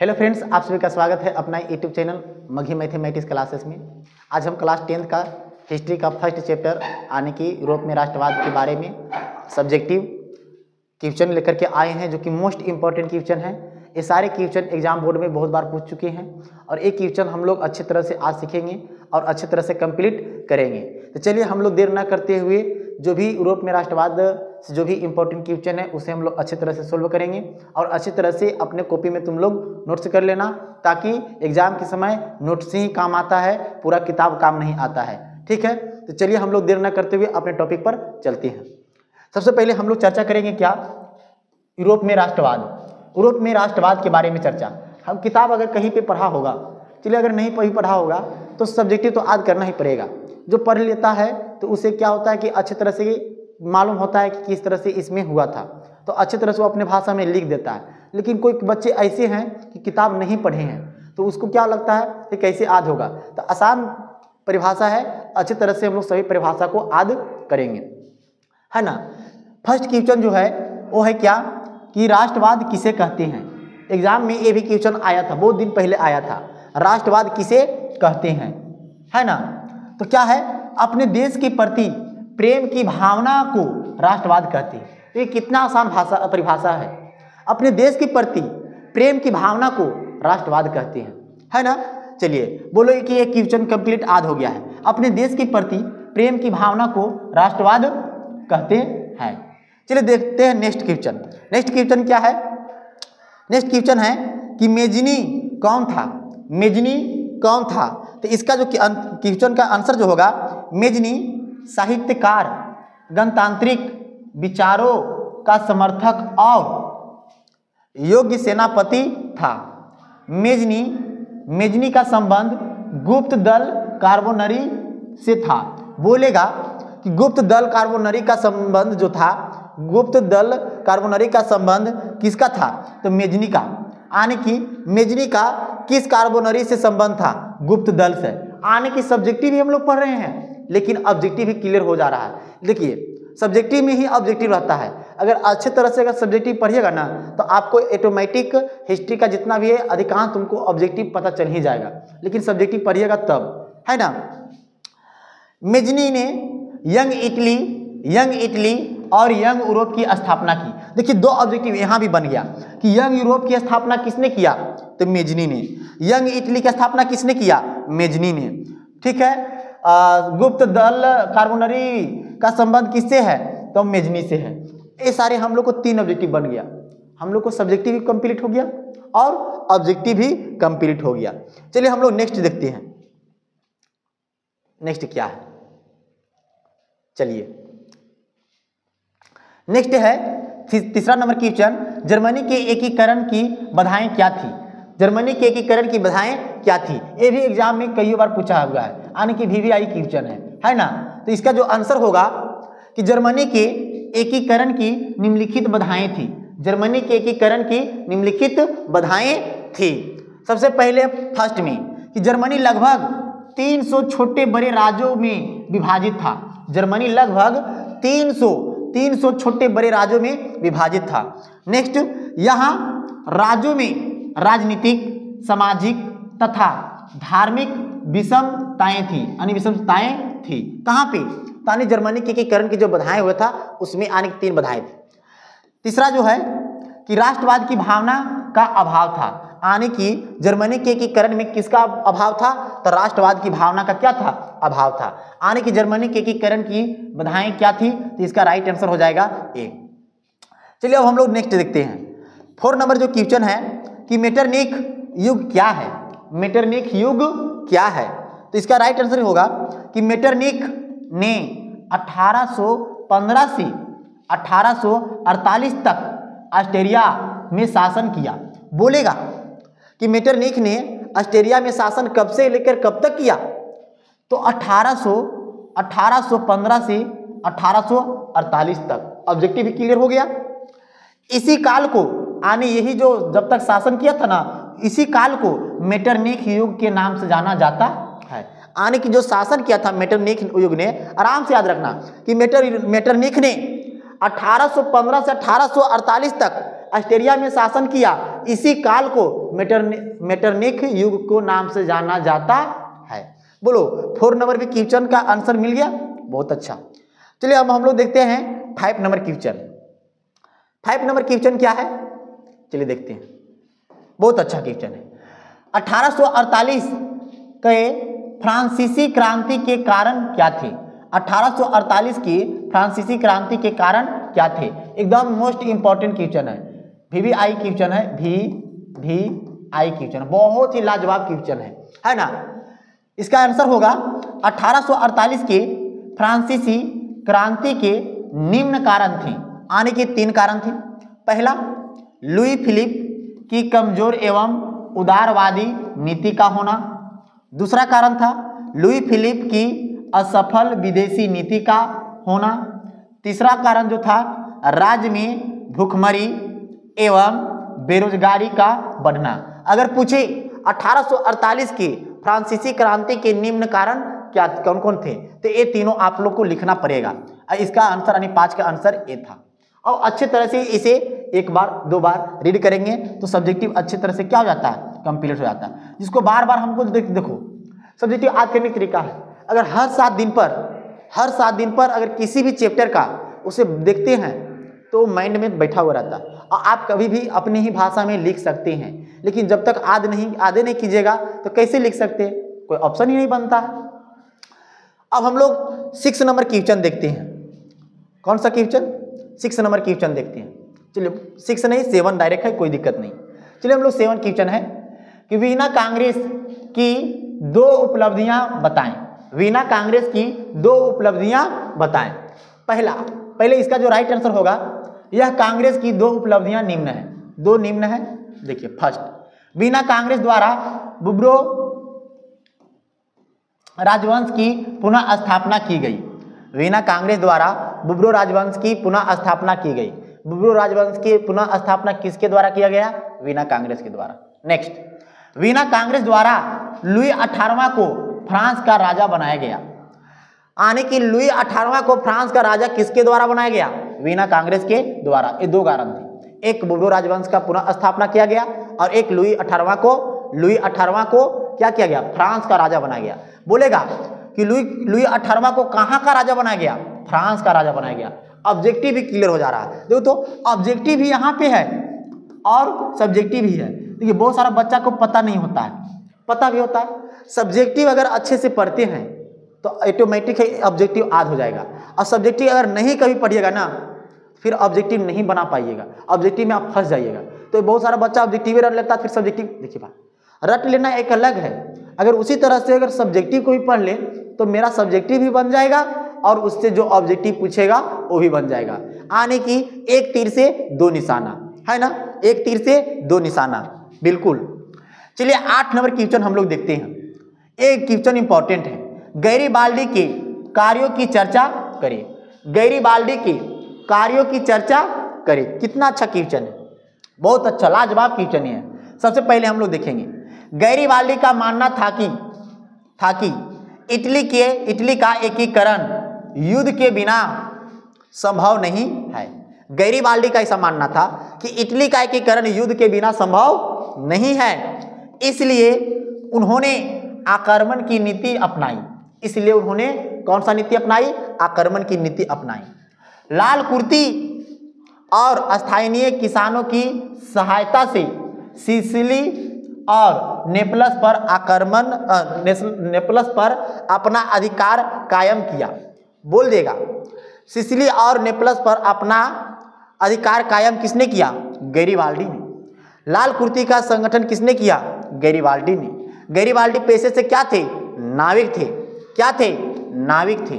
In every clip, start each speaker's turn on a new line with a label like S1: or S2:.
S1: Hello friends, आप सभी का स्वागत है अपना यूट्यूब चैनल मघी मैथमेटिक्स क्लासेस में। आज हम क्लास 10th का हिस्ट्री का फर्स्ट चैप्टर आने की यूरोप में राष्ट्रवाद के बारे में सब्जेक्टिव क्वेश्चन लेकर के आए हैं, जो कि मोस्ट इम्पॉर्टेंट क्वेश्चन है। ये सारे क्वेश्चन एग्जाम बोर्ड में बहुत बार पूछ चुके हैं और एक क्वेश्चन हम लोग अच्छी तरह से आज सीखेंगे और अच्छी तरह से कंप्लीट करेंगे। तो चलिए हम लोग देर ना करते हुए जो भी यूरोप में राष्ट्रवाद से जो भी इम्पोर्टेंट क्वेश्चन है उसे हम लोग अच्छी तरह से सोल्व करेंगे और अच्छी तरह से अपने कॉपी में तुम लोग नोट्स कर लेना, ताकि एग्जाम के समय नोट्स ही काम आता है, पूरा किताब काम नहीं आता है। ठीक है, तो चलिए हम लोग देर ना करते हुए अपने टॉपिक पर चलते हैं। सबसे पहले हम लोग चर्चा करेंगे क्या, यूरोप में राष्ट्रवाद। यूरोप में राष्ट्रवाद के बारे में चर्चा। हम किताब अगर कहीं पे पढ़ा होगा, चलिए अगर नहीं पढ़ा होगा तो सब्जेक्टिव तो याद करना ही पड़ेगा। जो पढ़ लेता है तो उसे क्या होता है कि अच्छी तरह से मालूम होता है कि किस तरह से इसमें हुआ था, तो अच्छी तरह से वो अपने भाषा में लिख देता है। लेकिन कोई बच्चे ऐसे हैं कि किताब नहीं पढ़े हैं, तो उसको क्या लगता है कि कैसे याद होगा। तो आसान परिभाषा है, अच्छी तरह से हम लोग सभी परिभाषा को याद करेंगे, है ना। फर्स्ट क्वेश्चन जो है वो है क्या कि राष्ट्रवाद किसे कहते हैं। एग्जाम में ये भी क्वेश्चन आया था, बहुत दिन पहले आया था। राष्ट्रवाद किसे कहते हैं, है ना। तो क्या है, अपने देश के प्रति प्रेम की भावना को राष्ट्रवाद कहते हैं। तो ये कितना आसान परिभाषा है। अपने देश के प्रति प्रेम की भावना को राष्ट्रवाद कहते हैं, है ना। चलिए बोलो कि ये क्वेश्चन कंप्लीट याद हो गया है। अपने देश के प्रति प्रेम की भावना को राष्ट्रवाद कहते हैं। चलिए देखते हैं नेक्स्ट क्वेश्चन। नेक्स्ट क्वेश्चन क्या है, नेक्स्ट क्वेश्चन है कि मेजनी कौन था। मेजनी कौन था। तो इसका जो क्वेश्चन का आंसर जो होगा, मेजनी साहित्यकार, गणतांत्रिक विचारों का समर्थक और योग्य सेनापति था। मेजनी का संबंध गुप्त दल कार्बोनरी से था। बोलेगा कि गुप्त दल कार्बोनरी का संबंध जो था, गुप्त दल कार्बोनरी का संबंध किसका था, तो मेजनी का। आने की मेजनी का किस कार्बोनरी से संबंध था, गुप्त दल से। आने की सब्जेक्टिव भी हम लोग पढ़ रहे हैं, लेकिन ऑब्जेक्टिव भी क्लियर हो जा रहा है। देखिए सब्जेक्टिव में ही ऑब्जेक्टिव रहता है। अगर अच्छे तरह से अगर सब्जेक्टिव पढ़िएगा ना, तो आपको ऑटोमेटिक हिस्ट्री का जितना भी है अधिकांश तुमको ऑब्जेक्टिव पता चल ही जाएगा। लेकिन सब्जेक्टिव पढ़िएगा तब, है ना। मेजनी ने यंग इटली और यंग यूरोप की स्थापना की। देखिए दो ऑब्जेक्टिव यहाँ भी बन गया कि यंग यूरोप की स्थापना किसने किया, तो मेजनी ने। यंग इटली की स्थापना किसने किया, मेजनी ने। ठीक है, गुप्त दल कार्बोनरी का संबंध किससे है, तो मेजनी से है। ये सारे हम लोग को 3 ऑब्जेक्टिव बन गया। हम लोग को सब्जेक्टिव भी कंप्लीट हो गया और ऑब्जेक्टिव भी कंप्लीट हो गया। चलिए हम लोग नेक्स्ट देखते हैं। नेक्स्ट क्या है, चलिए नेक्स्ट है तीसरा नंबर क्वेश्चन, जर्मनी के एकीकरण की बाधाएं क्या थी। जर्मनी के एकीकरण की बाधाएं क्या थी। ये भी एग्जाम में कई बार पूछा हुआ है, आने की VVI क्वेश्चन है ना। तो इसका जो आंसर होगा कि जर्मनी के एकीकरण की निम्नलिखित बाधाएं थी। जर्मनी के एकीकरण की निम्नलिखित बाधाएं थी। सबसे पहले फर्स्ट में कि जर्मनी लगभग 300 छोटे बड़े राज्यों में विभाजित था। जर्मनी लगभग 300 छोटे बड़े राज्यों में विभाजित था। नेक्स्ट, यहाँ राज्यों में राजनीतिक, सामाजिक तथा धार्मिक विषमताएं थी, यानी विषमताएं थी। कहाँ पे, यानी जर्मनी के एकीकरण की जो बाधाएं हुआ था उसमें आने की 3 बाधाएं थी। तीसरा जो है कि राष्ट्रवाद की भावना का अभाव था। आने की जर्मनी के एकीकरण में किसका अभाव था, तो राष्ट्रवाद की भावना का क्या था, अभाव था। आने की जर्मनी के एकीकरण की बाधाएं क्या थी, तो इसका राइट आंसर हो जाएगा ए। चलिए अब हम लोग नेक्स्ट देखते हैं। 4 नंबर जो क्वेश्चन है कि मेटरनिख युग क्या है। मेटरनिख युग क्या है, तो इसका राइट आंसर होगा कि मेटरनिख ने 1815 से 1848 तक ऑस्ट्रिया में शासन किया। बोलेगा कि मेटरनिख ने ऑस्ट्रिया में शासन कब से लेकर कब तक किया, तो 1815 से 1848 तक। ऑब्जेक्टिव भी क्लियर हो गया। इसी काल को आने यही जो जब तक शासन किया था ना, इसी काल को मेटरनिख युग के नाम से जाना जाता है। आने की जो शासन किया था मेटरनिख युग ने, आराम से याद रखना कि मेटरनिख ने 1815 से 1848 तक ऑस्ट्रिया में शासन किया। इसी काल को मेटरनिक युग को नाम से जाना जाता है। बोलो 4 नंबर के क्वेश्चन का आंसर मिल गया, बहुत अच्छा। चलिए अब हम लोग देखते हैं 5 नंबर क्वेश्चन। 5 नंबर क्वेश्चन क्या है, चलिए देखते हैं। बहुत अच्छा क्वेश्चन है। 1848 के फ्रांसीसी क्रांति के कारण क्या थे? 1848 की फ्रांसीसी क्रांति के कारण क्या थे? एकदम मोस्ट इंपॉर्टेंट क्वेश्चन है, VVI क्वेश्चन है, VVI क्वेश्चन, बहुत ही लाजवाब क्वेश्चन है ना। इसका आंसर होगा 1848 के फ्रांसीसी क्रांति के निम्न कारण थे, आने के 3 कारण थे। पहला, लुई फिलिप की कमजोर एवं उदारवादी नीति का होना। दूसरा कारण था लुई फिलिप की असफल विदेशी नीति का होना। तीसरा कारण जो था राज्य में भूखमरी एवं बेरोजगारी का बढ़ना। अगर पूछे 1848 की फ्रांसीसी क्रांति के निम्न कारण क्या कौन कौन थे, तो ये तीनों आप लोग को लिखना पड़ेगा। इसका आंसर यानी 5 का आंसर ए था। और अच्छे तरह से इसे 1 बार 2 बार रीड करेंगे तो सब्जेक्टिव अच्छे तरह से क्या हो जाता है, कंप्लीट हो जाता है। जिसको बार बार हमको देखो सब्जेक्टिव याद करने का तरीका है। अगर हर 7 दिन पर अगर किसी भी चैप्टर का उसे देखते हैं तो माइंड में बैठा हुआ रहता है और आप कभी भी अपनी ही भाषा में लिख सकते हैं। लेकिन जब तक आधे नहीं कीजिएगा तो कैसे लिख सकते, कोई ऑप्शन ही नहीं बनता है। अब हम लोग 6 नंबर क्वेश्चन देखते हैं। कौन सा क्वेश्चन? 6 नंबर क्वेश्चन देखते हैं। चलिए 6 नहीं 7 डायरेक्ट है, कोई दिक्कत नहीं। चलिए हम लोग 7 क्वेश्चन है कि वीना कांग्रेस की 2 उपलब्धियां बताएं। वीना कांग्रेस की 2 उपलब्धियां बताएं। पहले इसका जो राइट आंसर होगा, यह कांग्रेस की 2 उपलब्धियां निम्न है। 2 निम्न है। देखिए फर्स्ट, वीना कांग्रेस द्वारा बुब्रो राजवंश की पुनः स्थापना की गई। वीना कांग्रेस द्वारा बुब्रो राजवंश की पुनः स्थापना की गई। बुब्रो राजवंश की पुनः स्थापना किसके द्वारा किया गया? वीना कांग्रेस के द्वारा। नेक्स्ट, वीना कांग्रेस द्वारा लुई 18वां को फ्रांस का राजा बनाया गया। आने की लुई 18वां को फ्रांस का राजा किसके द्वारा बनाया गया? वीना कांग्रेस के द्वारा। ये 2 कारण थे, एक बुब्रो राजवंश का पुनः स्थापना किया गया और एक लुई 18वां को क्या किया गया? फ्रांस का राजा बनाया गया। बोलेगा कि लुई 18वां को कहाँ का राजा बनाया गया? फ्रांस का राजा बनाया गया। ऑब्जेक्टिव भी क्लियर हो जा रहा है। देखो तो ऑब्जेक्टिव भी यहाँ पे है और सब्जेक्टिव भी है। देखिए बहुत सारा बच्चा को पता नहीं होता है, पता भी होता है। सब्जेक्टिव अगर अच्छे से पढ़ते हैं तो ऑटोमेटिक ऑब्जेक्टिव याद हो जाएगा, और सब्जेक्टिव अगर नहीं कभी पढ़िएगा ना फिर ऑब्जेक्टिव नहीं बना पाइएगा, ऑब्जेक्टिव में आप फंस जाइएगा। तो बहुत सारा बच्चा ऑब्जेक्टिव रट लेता है, फिर सब्जेक्टिव देखिए बात रट लेना एक अलग है। अगर उसी तरह से अगर सब्जेक्टिव को भी पढ़ ले तो मेरा सब्जेक्टिव भी बन जाएगा और उससे जो ऑब्जेक्टिव पूछेगा वो भी बन जाएगा। आने की 1 तीर से 2 निशाना है ना, 1 तीर से 2 निशाना, बिल्कुल। चलिए 8 नंबर क्वेश्चन हम लोग देखते हैं। एक क्वेश्चन इंपॉर्टेंट है, गैरीबाल्डी के कार्यों की चर्चा करें। गैरीबाल्डी के कार्यों की चर्चा करें। कितना अच्छा क्वेश्चन है, बहुत अच्छा लाजवाब क्वेश्चन है। सबसे पहले हम लोग देखेंगे, गैरीबाल्डी का मानना था कि इटली का एकीकरण युद्ध के बिना संभव नहीं है। गैरीबाल्डी का ऐसा मानना था कि इटली का एकीकरण युद्ध के बिना संभव नहीं है, इसलिए उन्होंने आक्रमण की नीति अपनाई। इसलिए उन्होंने कौन सा नीति अपनाई? आक्रमण की नीति अपनाई। लाल कुर्ती और स्थानीय किसानों की सहायता से सिसिली और नेपलस पर अपना अधिकार कायम किया। बोल देगा, सिसिली और नेपलस पर अपना अधिकार कायम किसने किया? गैरीबाल्डी ने। लाल कुर्ती का संगठन किसने किया? गैरीबाल्डी ने। गैरीबाल्डी पेशे से क्या थे? नाविक थे। क्या थे? नाविक थे,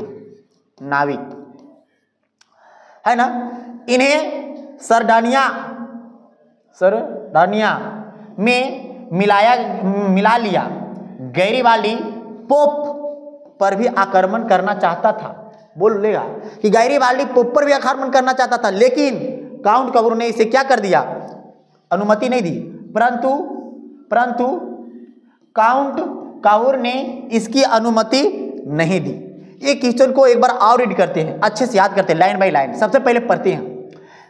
S1: नाविक है ना। इन्हें सरडानिया में मिला लिया। गैरीबाल्डी पोप पर भी आक्रमण करना चाहता था। बोलेगा कि गैरीबाल्डी पोप पर भी आक्रमण करना चाहता था, लेकिन काउंट कबूर ने इसे क्या कर दिया? अनुमति नहीं दी। परंतु काउंट काउर ने इसकी अनुमति नहीं दी। ये क्वेश्चन को एक बार और रीड करते हैं, अच्छे से याद करते हैं, लाइन बाय लाइन। सबसे पहले पढ़ते हैं,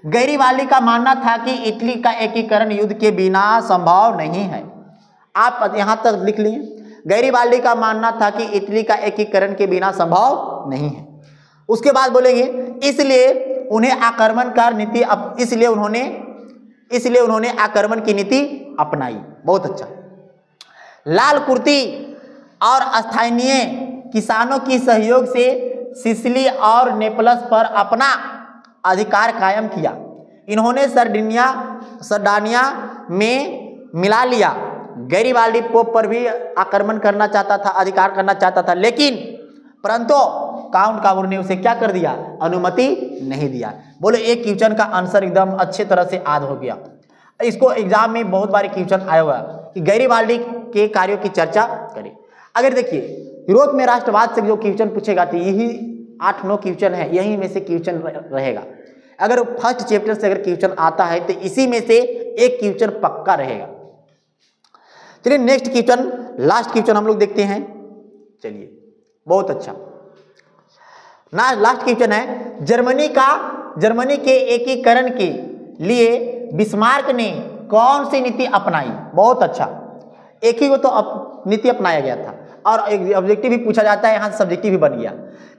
S1: गैरीबाल्डी का मानना था कि इटली का एकीकरण युद्ध के बिना संभव नहीं है। आप यहां तक लिख लिए, गैरीबाल्डी का मानना था कि इटली का एकीकरण के बिना संभव नहीं है। उसके बाद बोलेंगे इसलिए उन्हें आक्रमण का नीति इसलिए उन्होंने आक्रमण की नीति अपनाई। बहुत अच्छा। लाल कुर्ती और स्थानीय किसानों की सहयोग से सिसिली और नेपल्स पर अपना अधिकार कायम किया। इन्होंने सरडानिया में मिला लिया। गैरीबाल्डी पोप पर भी आक्रमण करना चाहता था, अधिकार करना चाहता था, लेकिन परंतु काउंट काबूर ने उसे क्या कर दिया, अनुमति नहीं दिया। बोलो एक क्वेश्चन का आंसर एकदम अच्छे तरह से याद हो गया। इसको एग्जाम में बहुत बार क्वेश्चन आया हुआ कि गैरीबाल्डी के कार्यों की चर्चा करें। अगर देखिए यूरोप में राष्ट्रवाद से जो क्वेश्चन पूछेगा तो यही 8-9 क्वेश्चन है, यही में से क्वेश्चन रहेगा। अगर फर्स्ट चैप्टर से अगर क्वेश्चन आता है तो इसी में से एक क्वेश्चन पक्का रहेगा। चलिए नेक्स्ट क्वेश्चन, लास्ट क्वेश्चन हम लोग देखते हैं। चलिए बहुत अच्छा ना, लास्ट क्वेश्चन है जर्मनी के एकीकरण के लिए बिस्मार्क ने कौन सी नीति अपनाई। बहुत अच्छा, एक ही को तो नीति अपनाया गया था और एक ऑब्जेक्टिव भी पूछा जाता है, यहाँ सब्जेक्टिव भी बन गया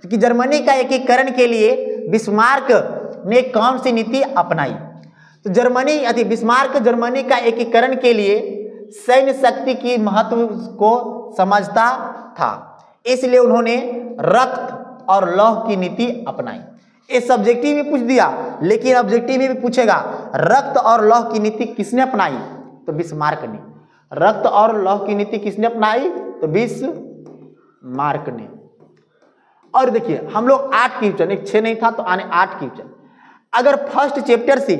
S1: कि जर्मनी का एकीकरण के लिए बिस्मार्क ने कौन सी नीति अपनाई। तो बिस्मार्क जर्मनी का एकीकरण के लिए सैन्य शक्ति की महत्व को समझता था, इसलिए उन्होंने रक्त और लौह की नीति अपनाई। इस सब्जेक्टिव में पूछ दिया, लेकिन ऑब्जेक्टिव में भी पूछेगा रक्त और लौह की नीति किसने अपनाई, तो बिस्मार्क ने। रक्त और लौह की नीति किसने अपनाई, तो बिस्मार्क ने। और देखिए हम लोग 8 क्वेश्चन, एक 6 नहीं था तो आने 8 क्वेश्चन। अगर फर्स्ट चैप्टर से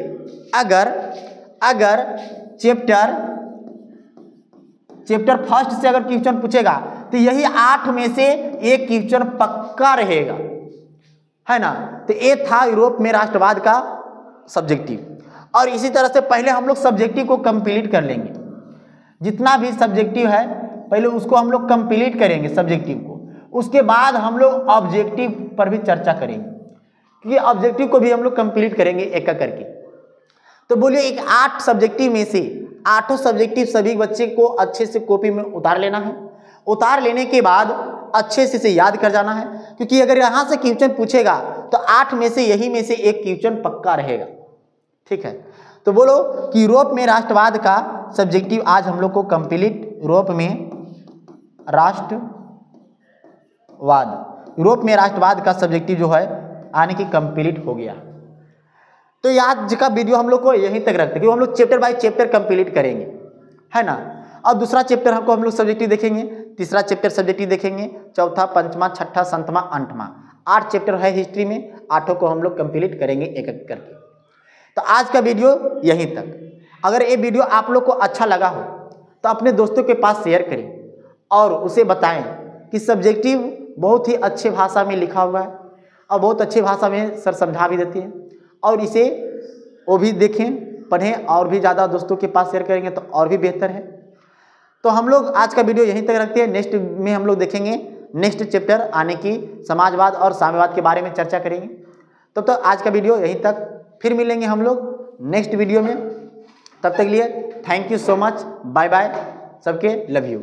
S1: अगर चैप्टर फर्स्ट से अगर क्वेश्चन पूछेगा तो यही 8 में से एक क्वेश्चन पक्का रहेगा, है ना। तो ये था यूरोप में राष्ट्रवाद का सब्जेक्टिव। और इसी तरह से पहले हम लोग सब्जेक्टिव को कंप्लीट कर लेंगे। जितना भी सब्जेक्टिव है पहले उसको हम लोग कंप्लीट करेंगे सब्जेक्टिव को, उसके बाद हम लोग ऑब्जेक्टिव पर भी चर्चा करेंगे, क्योंकि ऑब्जेक्टिव को भी हम लोग कंप्लीट करेंगे एक एक करके। तो बोलिए एक 8 सब्जेक्टिव में से 8 सब्जेक्टिव सभी बच्चे को अच्छे से कॉपी में उतार लेना है। उतार लेने के बाद अच्छे से याद कर जाना है, क्योंकि अगर यहाँ से क्वेश्चन पूछेगा तो 8 में से यही में से एक क्वेश्चन पक्का रहेगा। ठीक है, तो बोलो कि यूरोप में राष्ट्रवाद का सब्जेक्टिव आज हम लोग को कंप्लीट, यूरोप में राष्ट्रवाद का सब्जेक्टिव जो है आने की कंप्लीट हो गया। तो आज का वीडियो हम लोग को यहीं तक रखते हैं, क्योंकि हम लोग चैप्टर बाय चैप्टर कंप्लीट करेंगे, है ना। और दूसरा चैप्टर हम लोग सब्जेक्टिव देखेंगे, तीसरा चैप्टर सब्जेक्टिव देखेंगे, चौथा, पंचमा, छठा, संतमा, अंठमा, 8 चैप्टर है हिस्ट्री में, 8 को हम लोग कंप्लीट करेंगे एक एक करके। तो आज का वीडियो यहीं तक। अगर ये वीडियो आप लोग को अच्छा लगा हो तो अपने दोस्तों के पास शेयर करें और उसे बताएं कि सब्जेक्टिव बहुत ही अच्छे भाषा में लिखा हुआ है और बहुत अच्छी भाषा में सर समझा भी देती है, और इसे वो भी देखें, पढ़ें, और भी ज़्यादा दोस्तों के पास शेयर करेंगे तो और भी बेहतर है। तो हम लोग आज का वीडियो यहीं तक रखते हैं। नेक्स्ट में हम लोग देखेंगे नेक्स्ट चैप्टर आने की समाजवाद और साम्यवाद के बारे में चर्चा करेंगे। तब तक आज का वीडियो यहीं तक, फिर मिलेंगे हम लोग नेक्स्ट वीडियो में। तब तक लिए thank you so much, bye bye, सबके लव यू।